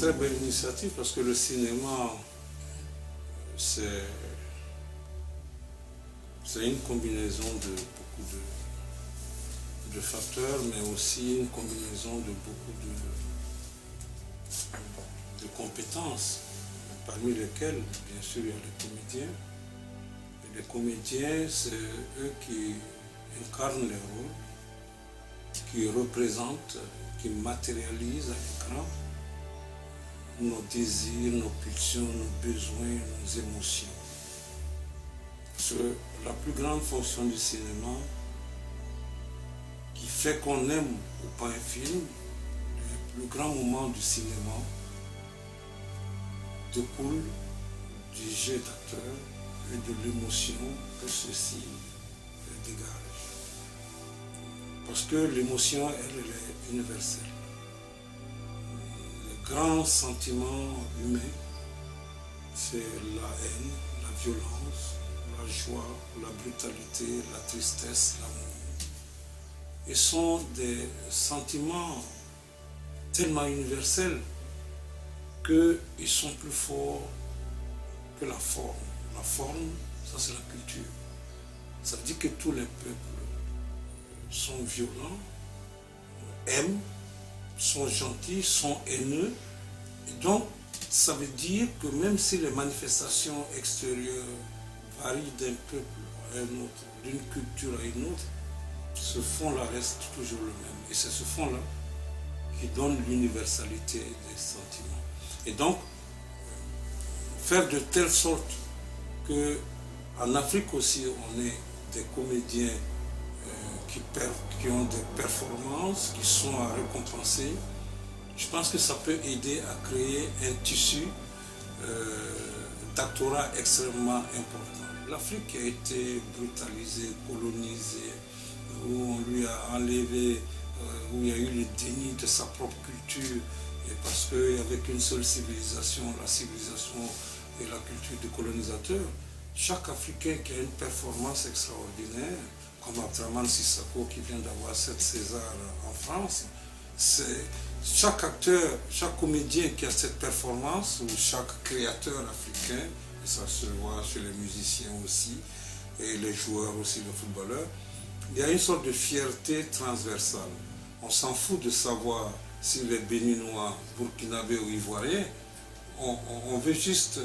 très belle initiative parce que le cinéma, c'est une combinaison de beaucoup de facteurs, mais aussi une combinaison de beaucoup de compétences, parmi lesquelles, bien sûr, il y a les comédiens. Et les comédiens, c'est eux qui incarnent les rôles, qui représentent, qui matérialisent à l'écran nos désirs, nos pulsions, nos besoins, nos émotions. Parce que la plus grande fonction du cinéma, qui fait qu'on aime ou pas un film, le plus grand moment du cinéma découle du jeu d'acteur et de l'émotion que ceci dégage. Parce que l'émotion, elle est universelle. Le grand sentiment humain, c'est la haine, la violence, la joie, la brutalité, la tristesse, l'amour. Ils sont des sentiments tellement universels qu'ils sont plus forts que la forme. La forme, ça c'est la culture. Ça veut dire que tous les peuples sont violents, aiment, sont gentils, sont haineux. Et donc, ça veut dire que même si les manifestations extérieures varient d'un peuple à un autre, d'une culture à une autre, ce fond-là reste toujours le même. Et c'est ce fond-là qui donne l'universalité des sentiments. Et donc, faire de telle sorte que en Afrique aussi, on ait des comédiens qui ont des performances, qui sont à récompenser, je pense que ça peut aider à créer un tissu d'actorat extrêmement important. L'Afrique qui a été brutalisée, colonisée, où on lui a enlevé, où il y a eu le déni de sa propre culture, et parce qu'il n'y avait qu'une seule civilisation, la civilisation et la culture du colonisateur. Chaque Africain qui a une performance extraordinaire, comme Abdraman Sissako qui vient d'avoir 7 Césars en France, c'est chaque acteur, chaque comédien qui a cette performance, ou chaque créateur africain, et ça se voit chez les musiciens aussi, et les joueurs aussi, les footballeurs, il y a une sorte de fierté transversale. On s'en fout de savoir s'il est béninois, burkinabé ou ivoirien, on veut juste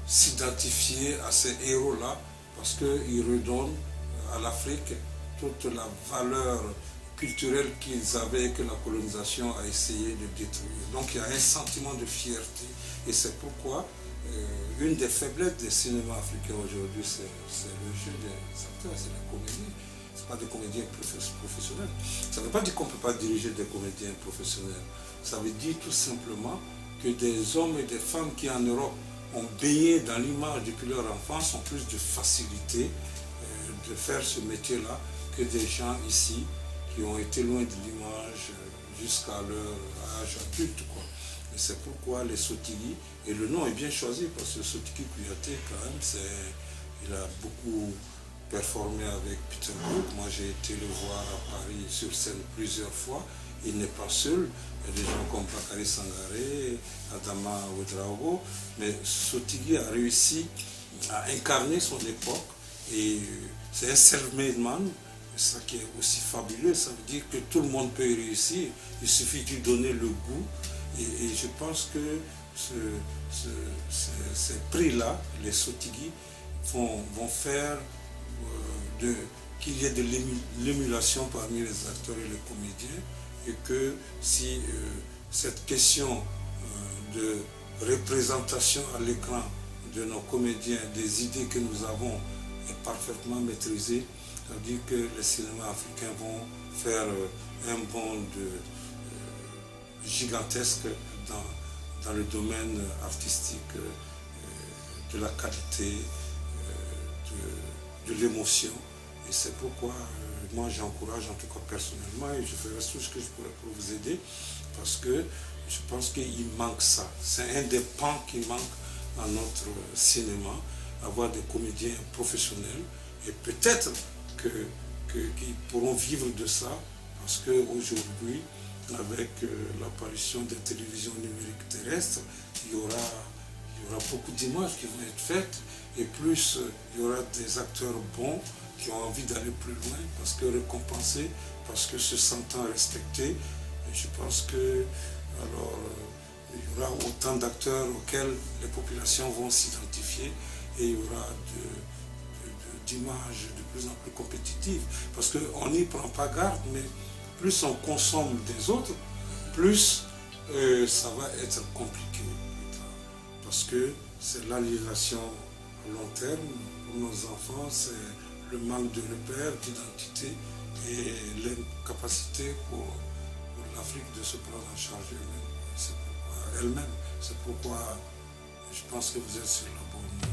s'identifier à ces héros-là parce qu'ils redonnent à l'Afrique toute la valeur culturelle qu'ils avaient et que la colonisation a essayé de détruire. Donc il y a un sentiment de fierté et c'est pourquoi une des faiblesses des cinémas africains aujourd'hui, c'est le jeu des acteurs, c'est la comédie. Ce n'est pas des comédiens professionnels. Ça ne veut pas dire qu'on ne peut pas diriger des comédiens professionnels. Ça veut dire tout simplement que des hommes et des femmes qui en Europe ont baigné dans l'image depuis leur enfance ont plus de facilité de faire ce métier-là que des gens ici qui ont été loin de l'image jusqu'à leur âge adulte, quoi. Et c'est pourquoi les Sotigui, et le nom est bien choisi parce que Sotigui Kouyaté, quand même, il a beaucoup performé avec Peter Brook. Moi, j'ai été le voir à Paris sur scène plusieurs fois. Il n'est pas seul. Il y a des gens comme Bakary Sangaré, Adama Ouedraogo, mais Sotigui a réussi à incarner son époque et c'est un self-made man. Ça qui est aussi fabuleux, ça veut dire que tout le monde peut y réussir, il suffit de lui donner le goût. Et je pense que ces prix-là, les Sotigui, vont faire qu'il y ait de l'émulation parmi les acteurs et les comédiens, et que si cette question de représentation à l'écran de nos comédiens, des idées que nous avons est parfaitement maîtrisée, ça veut dire que les cinémas africains vont faire un bond gigantesque dans le domaine artistique de la qualité, de l'émotion. Et c'est pourquoi moi j'encourage, en tout cas personnellement, et je ferai tout ce que je pourrais pour vous aider, parce que je pense qu'il manque ça. C'est un des pans qui manque dans notre cinéma, avoir des comédiens professionnels, et peut-être qu'ils pourront vivre de ça, parce qu'aujourd'hui, avec l'apparition des télévisions numériques terrestres, il y aura beaucoup d'images qui vont être faites, et plus il y aura des acteurs bons qui ont envie d'aller plus loin, parce que récompensés, parce que se sentant respectés. Et je pense que alors il y aura autant d'acteurs auxquels les populations vont s'identifier, et il y aura d'images de plus en plus compétitives, parce qu'on n'y prend pas garde, mais plus on consomme des autres, plus ça va être compliqué, parce que c'est l'aliénation à long terme pour nos enfants, c'est le manque de repères, d'identité et l'incapacité pour l'Afrique de se prendre en charge elle-même. C'est pourquoi je pense que vous êtes sur la bonne